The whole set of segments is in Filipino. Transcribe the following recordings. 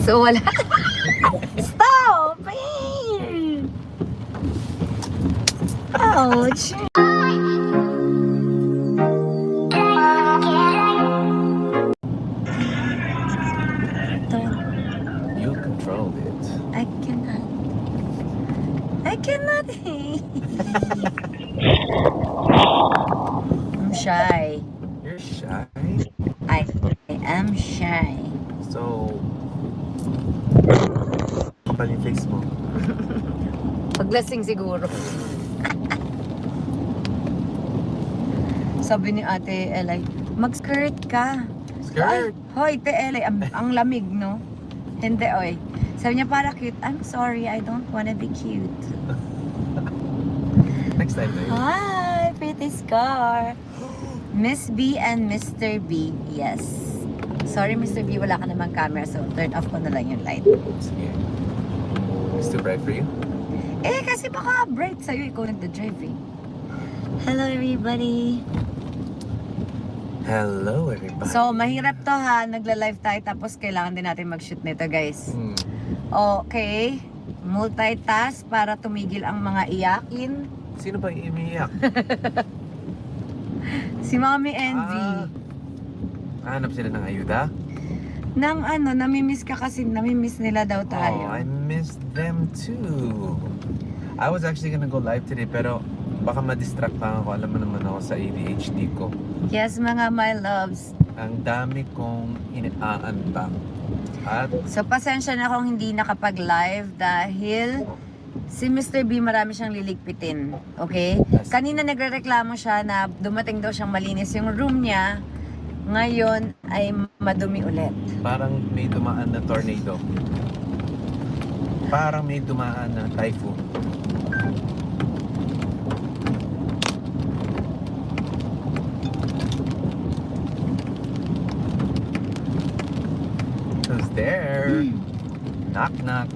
So, wala. Stop! Ouch! You controlled it. I cannot. I cannot. I'm shy. You're shy? I am shy. So, kapal yung face mo. Paglasing siguro. Sabi ni Ate Elay, mag-skirt ka. Ay, Skirt! hoy, Te Elay, ang lamig, no? Hindi, oy. Sabi niya, para cute. I'm sorry, I don't wanna be cute. Next time na yun. Hi, pretty scar. Miss B and Mr. B, yes. Sorry, Mr. B, wala ka namang camera, so turn off ko na lang yung light. Sige. It's too bright for you? Eh, kasi baka bright sa'yo, ikaw nagda-drive eh. Hello, everybody. Hello, everybody. So, mahirap to ha, nagla-live tayo tapos kailangan din natin mag-shoot nito, guys. Okay, multitask para tumigil ang mga iyakin. Sino ba umiiyak? Si Mommy Envy. Hanap sila ng ayuda? Nang ano, namimiss ka kasi, namimiss nila daw tayo. Oh, I missed them too. I was actually gonna go live today pero baka ma-distract pa ako. Alam mo naman ako sa ADHD ko. Yes, mga my loves. Ang dami kong inaanbang. At So, pasensya na kung hindi nakapag-live dahil si Mr. B marami siyang liligpitin. Okay? Kanina nagrereklamo siya na dumating daw siyang malinis yung room niya. Ngayon ay madumi ulit. parang may dumaan na tornado. Parang may dumaan na typhoon. Who's there? Knock knock.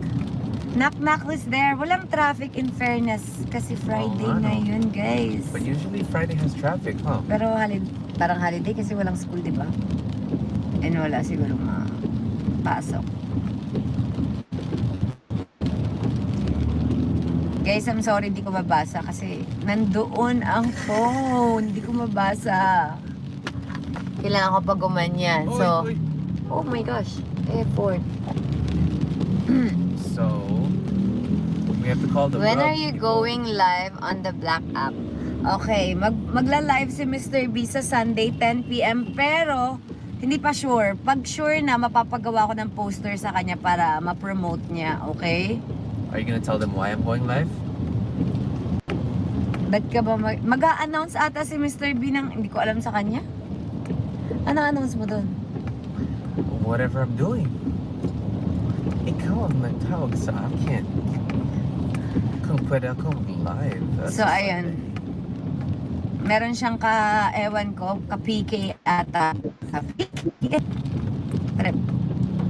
Knock-knock was there. Walang traffic in fairness kasi Friday Oo nga, no? ngayon, guys. But usually Friday has traffic, huh? Pero parang holiday kasi walang school, di ba? And wala siguro pasok. Guys, I'm sorry, hindi ko mabasa kasi nandoon ang phone. Hindi ko mabasa. Kailangan ko pa gumanyan. So, Oy, oy. oh my gosh, effort. So, we have to call the When Grub are you people. going live on the Black app? Okay, magla-live si Mr. B sa Sunday 10 PM pero hindi pa sure. Pag sure na, mapapagawa ko ng poster sa kanya para ma-promote niya, okay? Are you gonna tell them why I'm going live? Ba't ka ba mag-a-announce ata si Mr. B ng hindi ko alam sa kanya? Ano announce mo doon? Whatever I'm doing. Ikaw ang nagtawag sa akin. Kung pwede akong live. So, ayun. Meron siyang ewan ko, ka-PK ata. Ka-PK.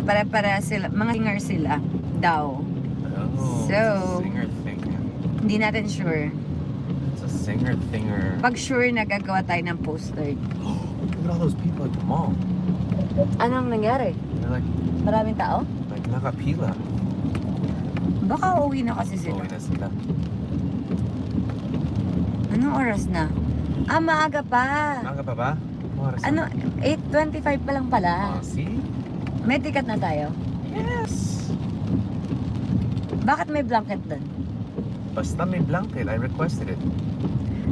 Pare-pare sila, mga singer sila daw. Oh, So, it's a singer thing. Hindi natin sure. It's a singer thinger. Pag sure na gagawa tayo ng poster. Look at all those people at the mall. Anong nangyari? They're Maraming tao? like nakapila. Baka uwi na kasi sila. Uwi na sila. Anong oras na? Ah, maaga pa. Maaga pa ba? Oras na. Ano, 8:25 pa lang pala. Oh, see? May ticket na tayo. Yes! Bakit may blanket doon? Basta may blanket. I requested it.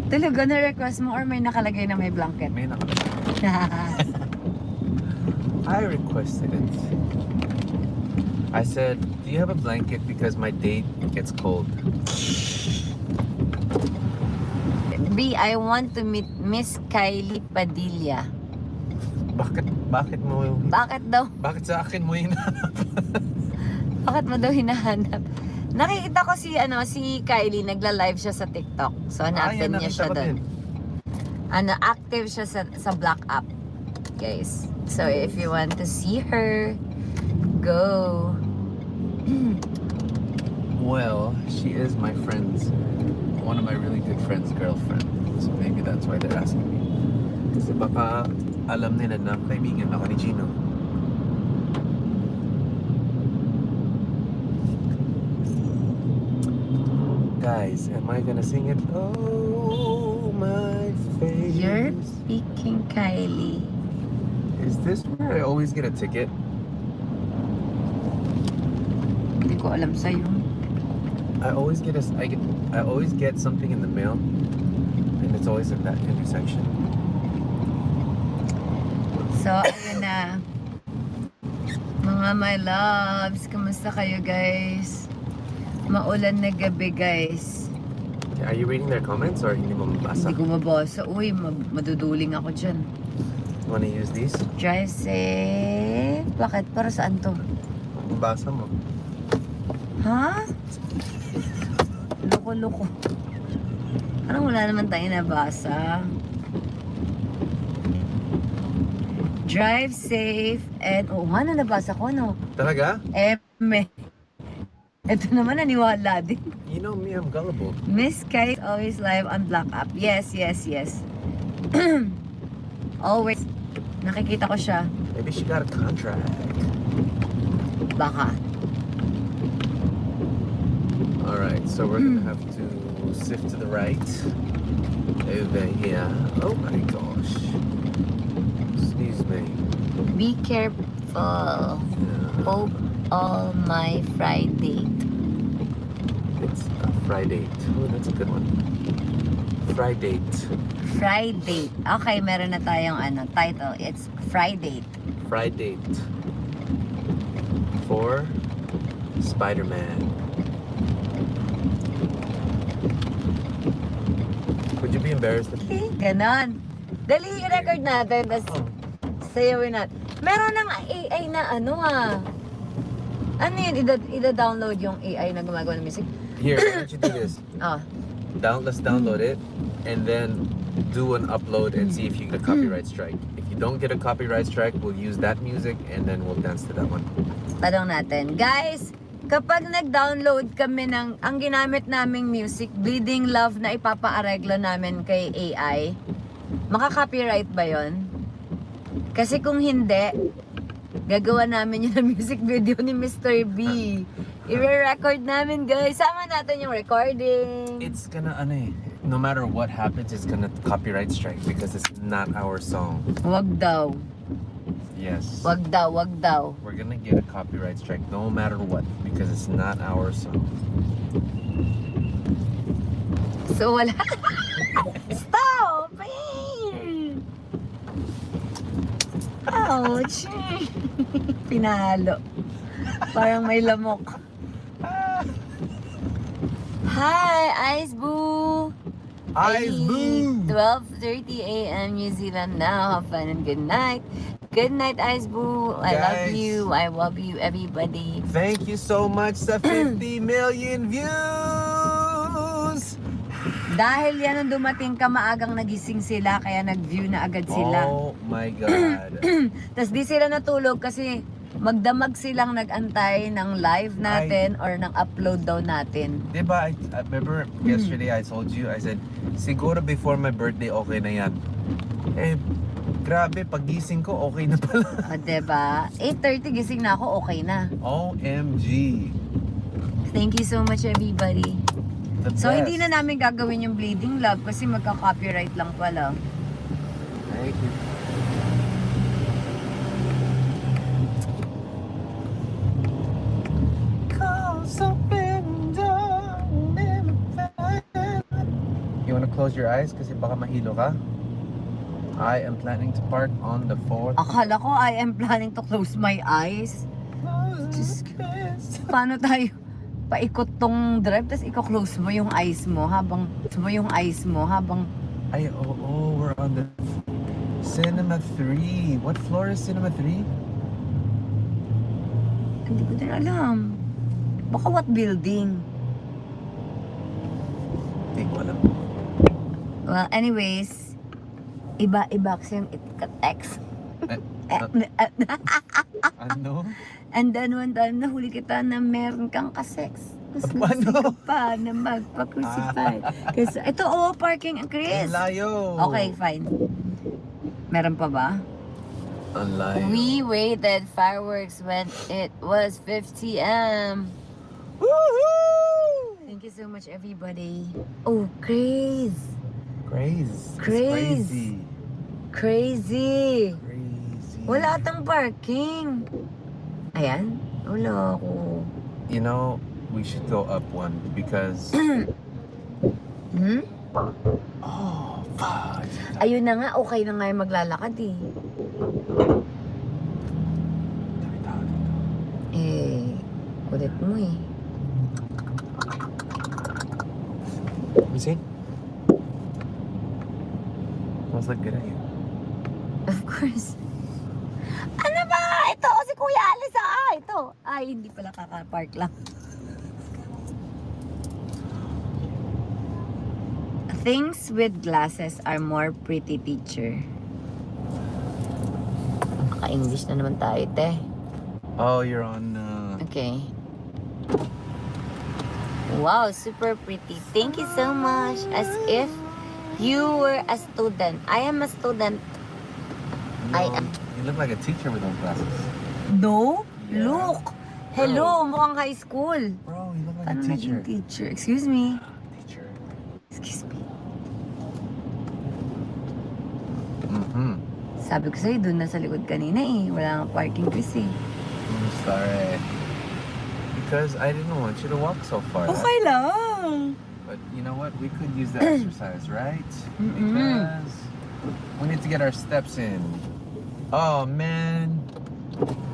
Talaga na-request mo or may nakalagay na may blanket? May nakalagay. I requested it. I said, do you have a blanket because my date gets cold? B, I want to meet Miss Kylie Padilla. Bakit mo yung... Bakit daw? Bakit sa akin mo hinahanap? Bakit mo daw hinahanap? Nakikita ko si Kylie, nagla-live siya sa TikTok. So, na-active niya siya doon. Active siya sa Black app. Guys. So, if you want to see her, go. Well, she is my friend's, one of my really good friend's girlfriend. So maybe that's why they're asking me. Kasi baka alam nila na kaibigan ako ni Gino. eyes. Am I gonna sing it? Oh, my face. You're speaking, Kylie. Is this where I always get a ticket? Hindi ko alam sa'yo. I always get something in the mail, and it's always at that intersection. So, ayun na. Mga my loves, kamusta kayo guys? Maulan na gabi guys. Are you reading their comments or hindi mo mabasa? Hindi ko mabasa. Uy, maduduling ako dyan. Wanna use these? Drive safe. Bakit? Para saan to? Mabasa mo. Ha? Loko-loko. Parang wala naman tayo nabasa. Drive safe and... Oh, ano nabasa ko, no? Talaga? Ito naman, naniwala din. You know me, I'm gullible. Miss Kai is always live on Black App. Yes. Always. Nakikita ko siya. Maybe she got a contract. Baka. Alright, so we're gonna have to sift to the right. Over here. Oh my gosh. Excuse me. Be careful. Hope all my Friday. It's a Friday. Oh, that's a good one. Friday. Friday. Okay, meron na tayong title. It's Friday. Friday. For Spider-Man. Would you be embarrassed if Ganon. Dali, i-record natin. Tapos, sayawin natin. Meron ng AI na Ano yun? Ida-download yung AI na gumagawa ng music? Here, why don't you do this? Ah. Let's download it and then do an upload and see if you get a copyright strike. If you don't get a copyright strike, we'll use that music and then we'll dance to that one. Tanong natin. Guys, kapag nag-download kami ng, ang ginamit naming music, Bleeding Love na ipapaareglo namin kay AI, maka-copyright ba yon? Kasi kung hindi, gagawa namin yun ng music video ni Mr. B. I-record namin, guys. Sama natin yung recording. It's gonna, no matter what happens, it's gonna copyright strike because it's not our song. Wag daw. Yes. Wag daw. We're gonna get a copyright strike no matter what because it's not our song. So, wala. Stop! Ouch! Pinalo. Parang may lamok. Hi, Ice Boo! Ice Boo! 12:30 a.m. New Zealand now. Have fun and good night. Good night, Ice Boo. I love Guys. you. I love you, everybody. Thank you so much sa 50 million views! Dahil yan ang dumating ka, maagang nagising sila, kaya nag-view na agad sila. Oh my God. Tapos di sila natulog kasi magdamag silang nag-antay ng live natin or ng upload daw natin. Diba, I remember yesterday I told you, I said, siguro before my birthday, okay na yan. Grabe, pagising ko, okay na pala. O, diba? 8:30 gising na ako, okay na. OMG. Thank you so much, everybody. The So, best. hindi na namin gagawin yung Bleeding Love kasi magka-copyright lang pala. Thank you. You wanna close your eyes kasi baka mahilo ka? I am planning to park on the 4th. Akala ko I am planning to close my eyes. Paano tayo paikot tong drive tapos i-close mo yung eyes mo habang Ay, we're on the Cinema 3. What floor is Cinema 3? hindi ko din alam. Baka what building? Hindi ko alam. Well, anyways, iba kasi yung text. Ano? And then one time nahuli kita na meron kang ka-sex. Mas gusto ka pa na magpa-crucify. Kasi ito, parking ang Chris. Ang layo. Okay, fine. Meron pa ba? Ang layo. We waited fireworks when it was 50 m. Woohoo! Thank you so much, everybody. Oh, Craze! Crazy. Crazy. Crazy! Crazy. Wala atang parking. Ayan. Wala ako. You know, we should go up one because. Hmm? Oh, fuck. Ayun na nga. Okay na nga yung maglalakad eh. Kulit mo eh. Let me see. What's that good at you? Of course. Ano ba? Ito, si Kuya Alice. Ito. Ay, hindi pala kaka-park lang. Things with glasses are more pretty, teacher. Maka-English na naman tayo, te. Oh, you're on. Okay. Wow, super pretty. Thank you so much. As if you were a student. I am a student. No, I am. You look like a teacher with those glasses. No? Yeah. Look! Hello, mukhang high school. Bro, you look like Paano a teacher. naging teacher? Excuse me. Teacher. Excuse me. Mm-hmm. Sabi ko sa'yo, doon na sa likod kanina eh. Wala nga parking kasi. I'm sorry. Because I didn't want you to walk so far. Okay lang. But you know what? We could use the exercise, right? Mm-mm. Because we need to get our steps in. Oh, man.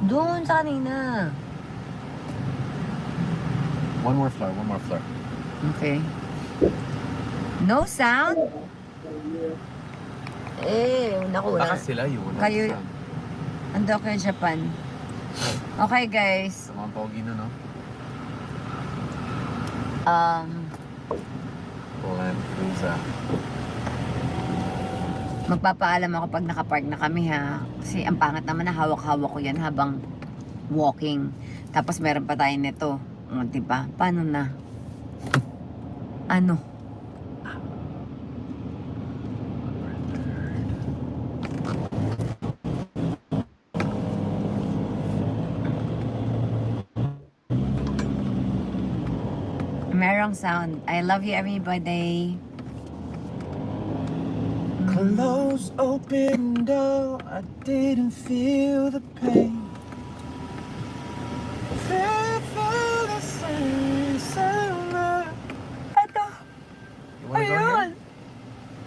Doon sa kanina. One more floor, one more floor. Okay. No sound? Naku, wala. Baka sila yun. Kayo- Ando kayo Japan. Okay, guys. Sa mga pogi na, no? Land Cruiser. Magpapaalam ako pag nakapark na kami ha. Kasi ang pangat naman na hawak-hawak ko yan habang walking. Tapos meron pa tayo nito. Diba? Paano na? Ano? Merong sound. I love you, everybody. Close open door, I didn't feel the pain. Feel the same summer. Ito. You wanna go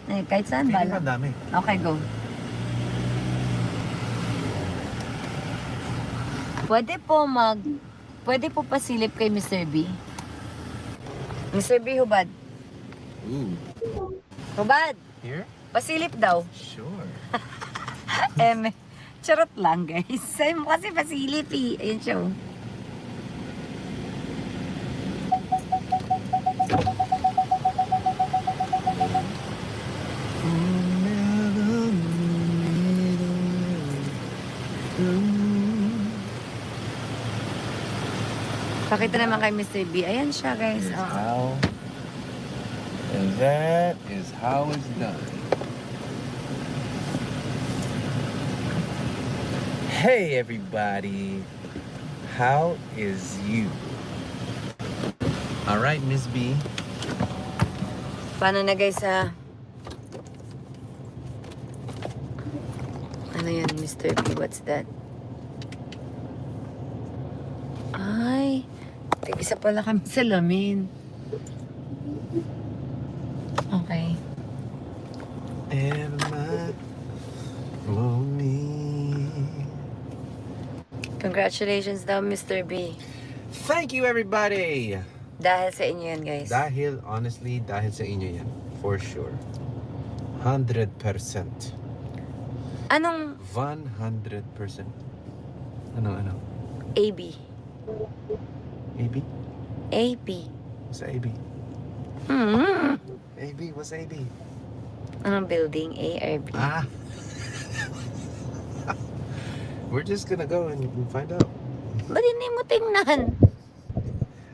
here? Kahit saan Feeling ba? ang dami. Okay, go. Pwede po pasilip kay Mr. B. Mr. B, hubad. Ooh. Hubad. Here? Pasilip daw. Sure. Charot lang, guys. Sabi mo kasi pasilip eh. Ayun siya. Oh. Pakita naman kay Mr. B. Ayan siya, guys. Here's Oh. how. And that is how it's done. Hey everybody, how is you? All right, Miss B. Paano na, guys, ha? Ano yan, Mr. B? What's that? Ay, tig-isa pala kami sa lamin. Okay. Am I lonely? Congratulations daw, Mr. B. Thank you everybody. Dahil sa inyo yan, guys. Dahil, honestly, dahil sa inyo yan. For sure. 100%. Anong 100%. Ano? AB? AB? AB. What's AB? Hmm. AB, what's AB? Anong building? A or B? Ah. We're just gonna go and find out. Ba't hindi mo tingnan?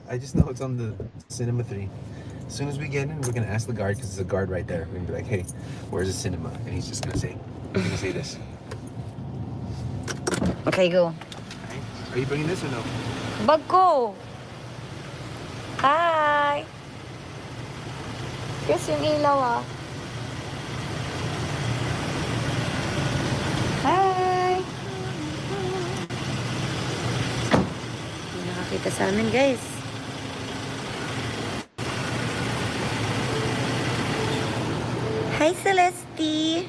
I just know it's on the Cinema 3. As soon as we get in, we're gonna ask the guard, because there's a guard right there. We're gonna be like, hey, where's the cinema? And he's just gonna say, this. Okay, go. Are you bringing this or no? Bag ko! Hi! Focus yung ilaw ah. Hi! Hindi nakakita sa amin guys. Hi Celeste!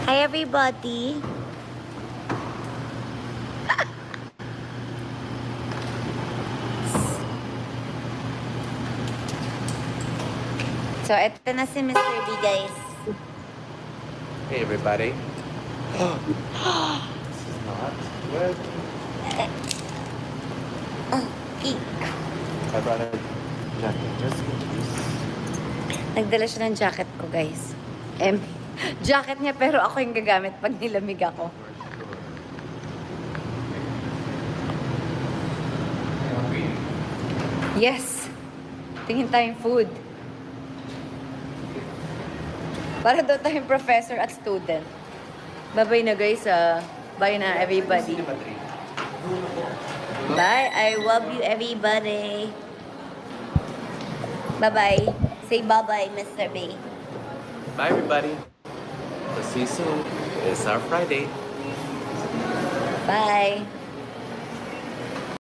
Hi everybody! So, eto na si Mr. B, guys. Hey everybody. This is not good. Eek. I brought a jacket just in case. Nagdala siya ng jacket ko, guys. Jacket niya, pero ako yung gagamit pag nilamig ako. Yes! Tingin tayong food. Para daw tayong professor at student. Bye-bye na guys, bye na everybody. Bye, I love you everybody. Bye-bye. Say bye-bye, Mr. B. Bye everybody. We'll see you soon. It's our Friday. Bye.